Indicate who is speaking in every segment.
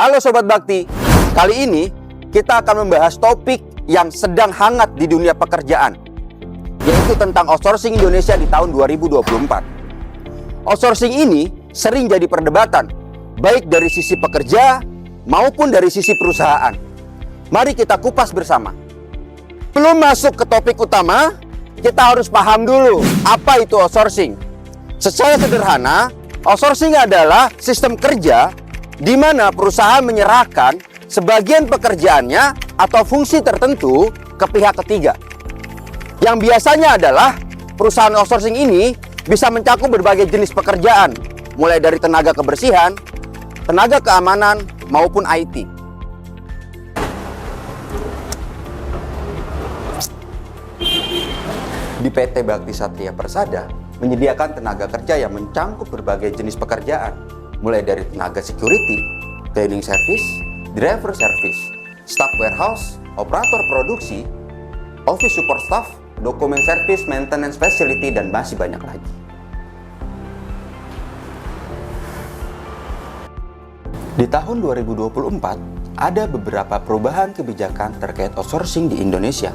Speaker 1: Halo Sobat Bakti, kali ini kita akan membahas topik yang sedang hangat di dunia pekerjaan, yaitu tentang outsourcing Indonesia di tahun 2024. Outsourcing ini sering jadi perdebatan, baik dari sisi pekerja maupun dari sisi perusahaan. Mari kita kupas bersama. Belum masuk ke topik utama, kita harus paham dulu apa itu outsourcing. Secara sederhana, outsourcing adalah sistem kerja di mana perusahaan menyerahkan sebagian pekerjaannya atau fungsi tertentu ke pihak ketiga. Yang biasanya adalah perusahaan outsourcing ini bisa mencakup berbagai jenis pekerjaan, mulai dari tenaga kebersihan, tenaga keamanan, maupun IT. Di PT Bakti Satria Persada menyediakan tenaga kerja yang mencakup berbagai jenis pekerjaan, mulai dari tenaga security, cleaning service, driver service, staff warehouse, operator produksi, office support staff, dokumen service, maintenance facility, dan masih banyak lagi. Di tahun 2024, ada beberapa perubahan kebijakan terkait outsourcing di Indonesia.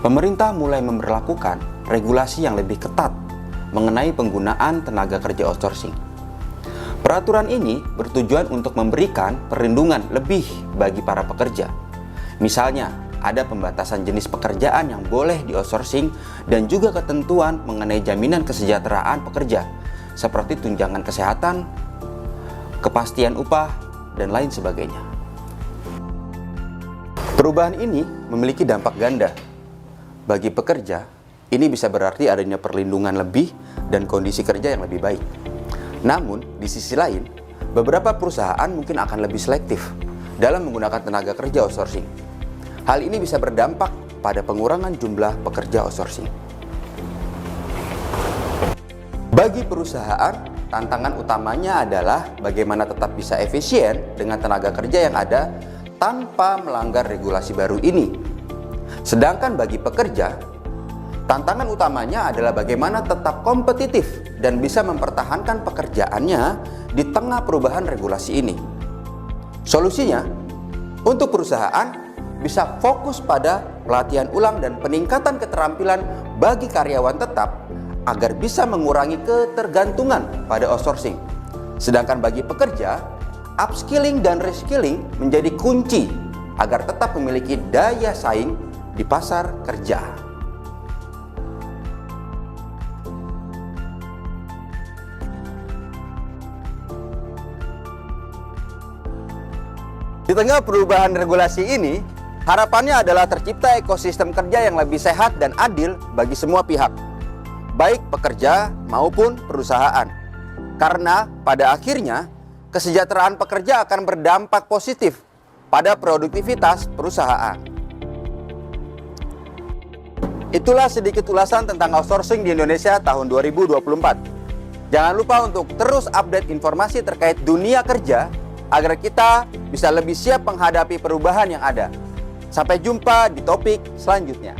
Speaker 1: Pemerintah mulai memberlakukan regulasi yang lebih ketat mengenai penggunaan tenaga kerja outsourcing. Peraturan ini bertujuan untuk memberikan perlindungan lebih bagi para pekerja. Misalnya, ada pembatasan jenis pekerjaan yang boleh di-outsourcing dan juga ketentuan mengenai jaminan kesejahteraan pekerja, seperti tunjangan kesehatan, kepastian upah, dan lain sebagainya. Perubahan ini memiliki dampak ganda. Bagi pekerja, ini bisa berarti adanya perlindungan lebih dan kondisi kerja yang lebih baik. Namun, di sisi lain, beberapa perusahaan mungkin akan lebih selektif dalam menggunakan tenaga kerja outsourcing. Hal ini bisa berdampak pada pengurangan jumlah pekerja outsourcing. Bagi perusahaan, tantangan utamanya adalah bagaimana tetap bisa efisien dengan tenaga kerja yang ada tanpa melanggar regulasi baru ini. Sedangkan bagi pekerja, tantangan utamanya adalah bagaimana tetap kompetitif dan bisa mempertahankan pekerjaannya di tengah perubahan regulasi ini. Solusinya, untuk perusahaan bisa fokus pada pelatihan ulang dan peningkatan keterampilan bagi karyawan tetap agar bisa mengurangi ketergantungan pada outsourcing. Sedangkan bagi pekerja, upskilling dan reskilling menjadi kunci agar tetap memiliki daya saing di pasar kerja. Di tengah perubahan regulasi ini, harapannya adalah tercipta ekosistem kerja yang lebih sehat dan adil bagi semua pihak, baik pekerja maupun perusahaan. Karena pada akhirnya, kesejahteraan pekerja akan berdampak positif pada produktivitas perusahaan. Itulah sedikit ulasan tentang outsourcing di Indonesia tahun 2024. Jangan lupa untuk terus update informasi terkait dunia kerja agar kita bisa lebih siap menghadapi perubahan yang ada. Sampai jumpa di topik selanjutnya.